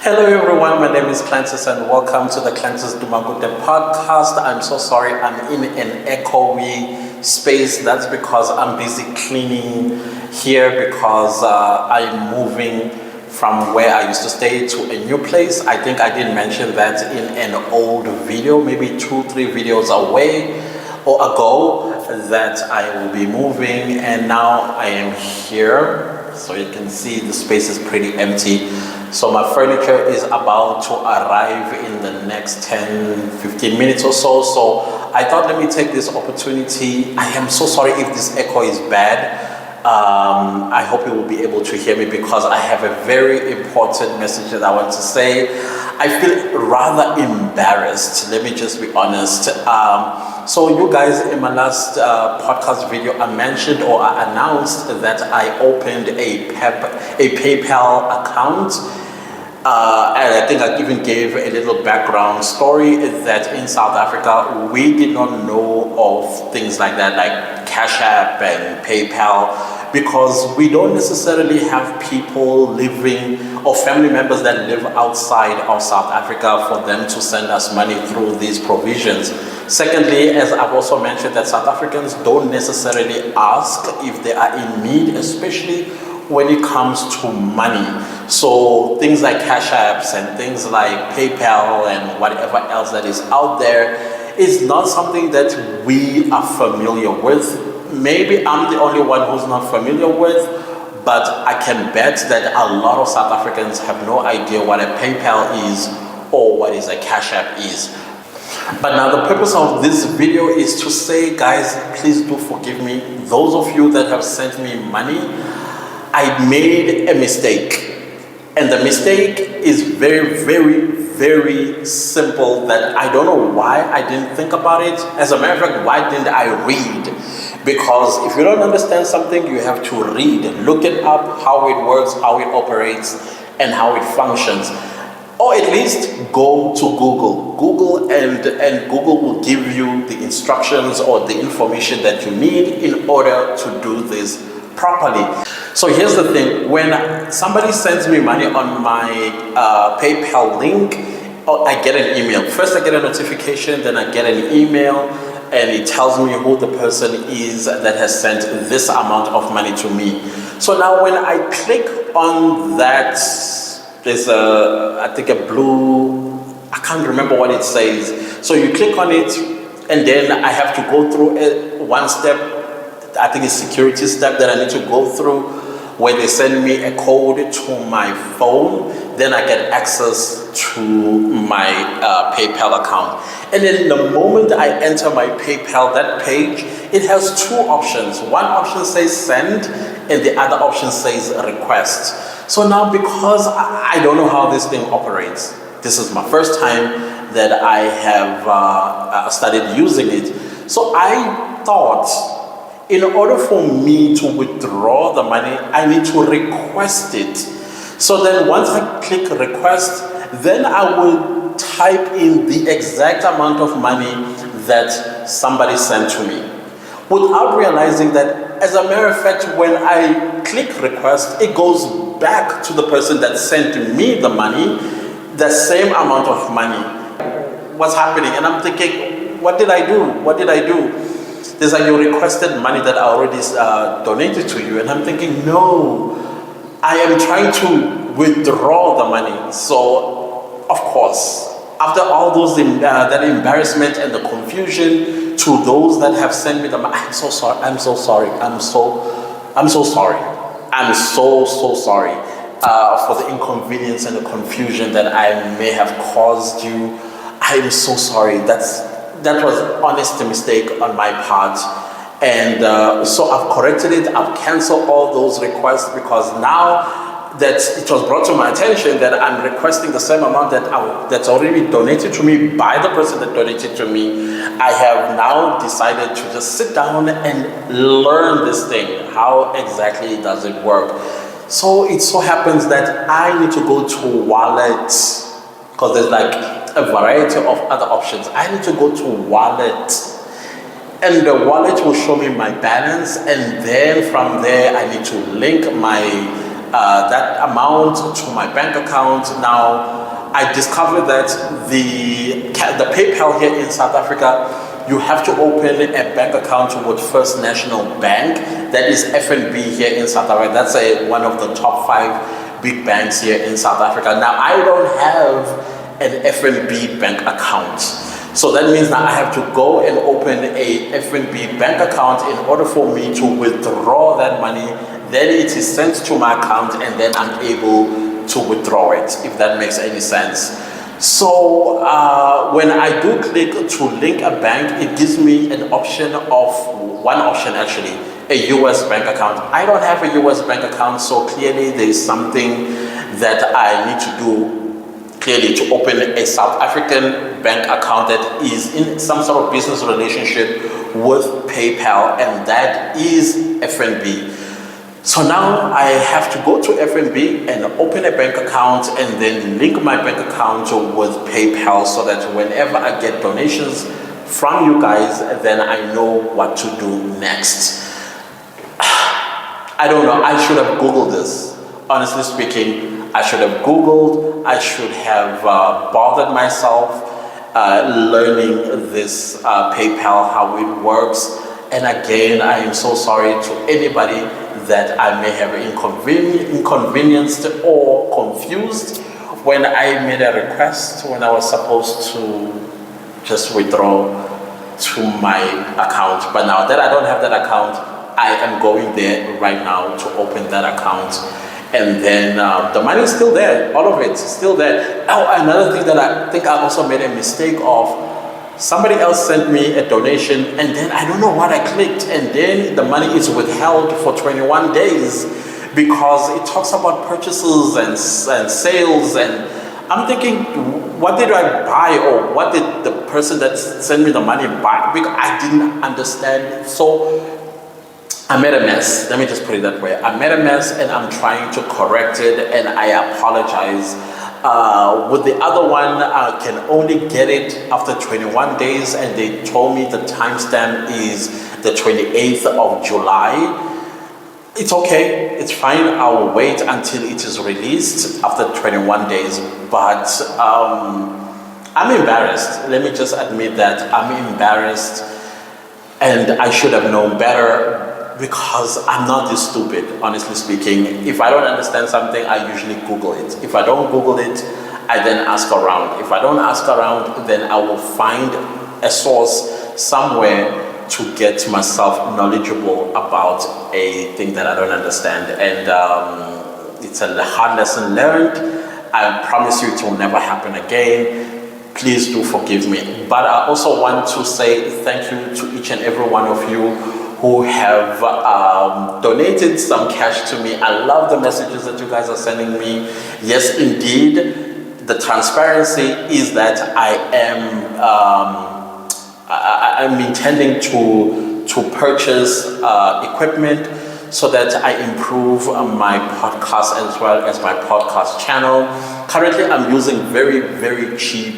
Hello everyone, my name is Clancis and welcome to the Clancis Dumagute podcast. I'm so sorry I'm in an echoey space. That's because I'm busy cleaning here because I'm moving from where I used to stay to a new place. I think I did mention that in an old video, maybe 2-3 videos away or ago, that I will be moving, and now I am here. So you can see the space is pretty empty. So my furniture is about to arrive in the next 10-15 minutes or so. So I thought, let me take this opportunity. I am so sorry if this echo is bad. I hope you will be able to hear me because I have a very important message that I want to say. I feel rather embarrassed, let me just be honest. So you guys, in my last podcast video, I mentioned or I announced that I opened a PayPal account. And I think I even gave a little background story that in South Africa, we did not know of things like that, like Cash App and PayPal, because we don't necessarily have people living or family members that live outside of South Africa for them to send us money through these provisions. Secondly, as I've also mentioned, that South Africans don't necessarily ask if they are in need, especially when it comes to money. So things like Cash Apps and things like PayPal and whatever else that is out there is not something that we are familiar with. Maybe I'm the only one who's not familiar with, but I can bet that a lot of South Africans have no idea what a PayPal is or what is a Cash App is. But now the purpose of this video is to say, guys, please do forgive me. Those of you that have sent me money, I made a mistake. And the mistake is very, very, very simple that I don't know why I didn't think about it. As a matter of fact, why didn't I read? Because if you don't understand something, you have to read, look it up, how it works, how it operates, and how it functions. Or at least go to Google and Google will give you the instructions or the information that you need in order to do this properly. So here's the thing, when somebody sends me money on my PayPal link, I get an email. First I get a notification, then I get an email, and it tells me who the person is that has sent this amount of money to me. So now when I click on that, there's I think a blue, I can't remember what it says. So you click on it, and then I have to go through one step, I think it's security step that I need to go through, where they send me a code to my phone. Then I get access to my PayPal account. And then the moment I enter my PayPal, that page, it has two options. One option says send, and the other option says request. So now, because I don't know how this thing operates, this is my first time that I have started using it. So I thought, in order for me to withdraw the money, I need to request it. So then once I click request, then I will type in the exact amount of money that somebody sent to me, without realizing that, as a matter of fact, when I click request, it goes back to the person that sent me the money, the same amount of money. What's happening? And I'm thinking, what did I do? What did I do? There's like, you requested money that I already donated to you. And I'm thinking, no, I am trying to withdraw the money. So, of course, after all those that embarrassment and the confusion to those that have sent me the money, I'm so sorry. I'm so sorry. I'm so sorry. I'm so sorry for the inconvenience and the confusion that I may have caused you. I'm so sorry. That was honest mistake on my part, and so I've corrected it. I've canceled all those requests, because now that it was brought to my attention that I'm requesting the same amount that's already donated to me by the person that donated to me, I have now decided to just sit down and learn this thing. How exactly does it work? So it so happens that I need to go to wallet, because there's like a variety of other options. I need to go to wallet, and the wallet will show me my balance, and then from there I need to link my that amount to my bank account. Now, I discovered that the PayPal here in South Africa, you have to open a bank account with First National Bank. That is FNB here in South Africa. That's one of the top 5 big banks here in South Africa. Now, I don't have an FNB bank account. So that means that I have to go and open a FNB bank account in order for me to withdraw that money. Then it is sent to my account and then I'm able to withdraw it, if that makes any sense. So when I do click to link a bank, it gives me an option of, one option actually, a US bank account. I don't have a US bank account, so clearly there is something that I need to do clearly to open a South African bank account that is in some sort of business relationship with PayPal, and that is FNB. So now I have to go to FNB and open a bank account and then link my bank account with PayPal so that whenever I get donations from you guys, then I know what to do next. I don't know, I should have Googled this. Honestly speaking, I should have Googled, I should have bothered myself learning this PayPal, how it works. And again, I am so sorry to anybody that I may have inconvenienced or confused when I made a request when I was supposed to just withdraw to my account. But now that I don't have that account, I am going there right now to open that account. And then the money is still there, all of it is still there. Oh, another thing that I think I also made a mistake of, somebody else sent me a donation and then I don't know what I clicked, and then the money is withheld for 21 days because it talks about purchases and sales, and I'm thinking, what did I buy, or what did the person that sent me the money buy? Because I didn't understand. So I made a mess. Let me just put it that way. I made a mess and I'm trying to correct it, and I apologize. With the other one, I can only get it after 21 days, and they told me the timestamp is the 28th of July. It's okay, it's fine, I'll wait until it is released after 21 days. But I'm embarrassed. Let me just admit that I'm embarrassed, and I should have known better. Because I'm not this stupid, honestly speaking. If I don't understand something, I usually Google it. If I don't Google it, I then ask around. If I don't ask around, then I will find a source somewhere to get myself knowledgeable about a thing that I don't understand. And it's a hard lesson learned. I promise you it will never happen again. Please do forgive me. But I also want to say thank you to each and every one of you who have donated some cash to me. I love the messages that you guys are sending me. Yes, indeed, the transparency is that I'm intending to purchase equipment so that I improve my podcast as well as my podcast channel. Currently, I'm using very, very cheap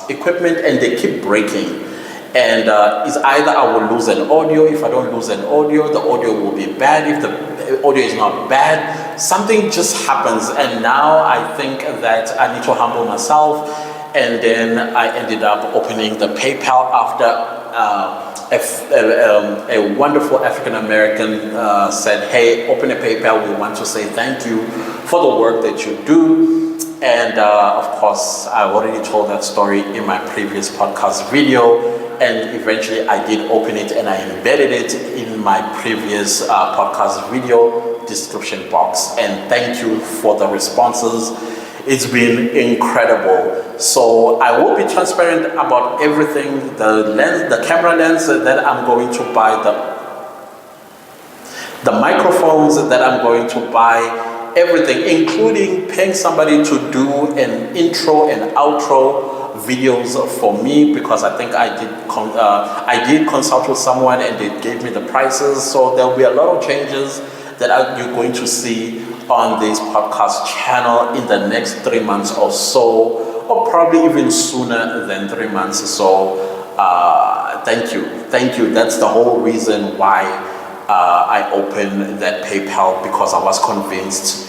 equipment, and they keep breaking. And it's either I will lose an audio. If I don't lose an audio, the audio will be bad. If the audio is not bad, something just happens. And now I think that I need to humble myself. And then I ended up opening the PayPal after a wonderful African American said, hey, open a PayPal. We want to say thank you for the work that you do. And of course, I already told that story in my previous podcast video. And eventually I did open it and I embedded it in my previous podcast video description box. And thank you for the responses. It's been incredible. So I will be transparent about everything. The lens, the camera lens that I'm going to buy, the microphones that I'm going to buy, everything, including paying somebody to do an intro and outro videos for me, because I think I did consult with someone and they gave me the prices. So there'll be a lot of changes that you're going to see on this podcast channel in the next 3 months or so, or probably even sooner than 3 months. So thank you. That's the whole reason why I opened that PayPal because I was convinced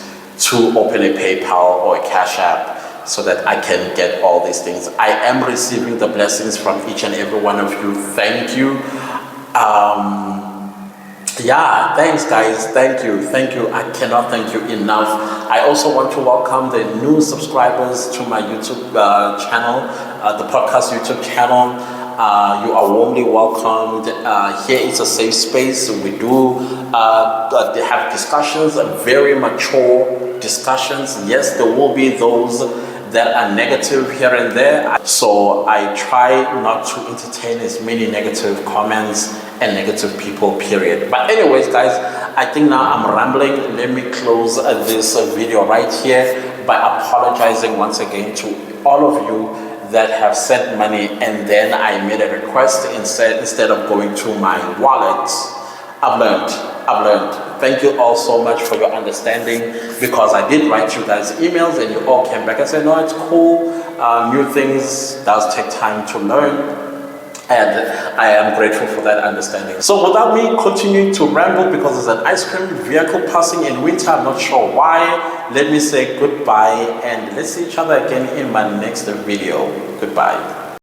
to open a PayPal or a Cash App so that I can get all these things. I am receiving the blessings from each and every one of you. Thank you. Yeah, thanks guys, thank you, I cannot thank you enough. I also want to welcome the new subscribers to my YouTube channel, the podcast YouTube channel. You are warmly welcomed. Here is a safe space. We do have discussions, very mature discussions. Yes, there will be those that are negative here and there, so I try not to entertain as many negative comments and negative people, period. But anyways guys, I think now I'm rambling. Let me close this video right here by apologizing once again to all of you that have sent money and then I made a request instead of going to my wallet. I've learned. Thank you all so much for your understanding, because I did write you guys emails and you all came back and said, no, it's cool. New things does take time to learn, and I am grateful for that understanding. So without me continuing to ramble, because there's an ice cream vehicle passing in winter, I'm not sure why, let me say goodbye and let's see each other again in my next video. Goodbye.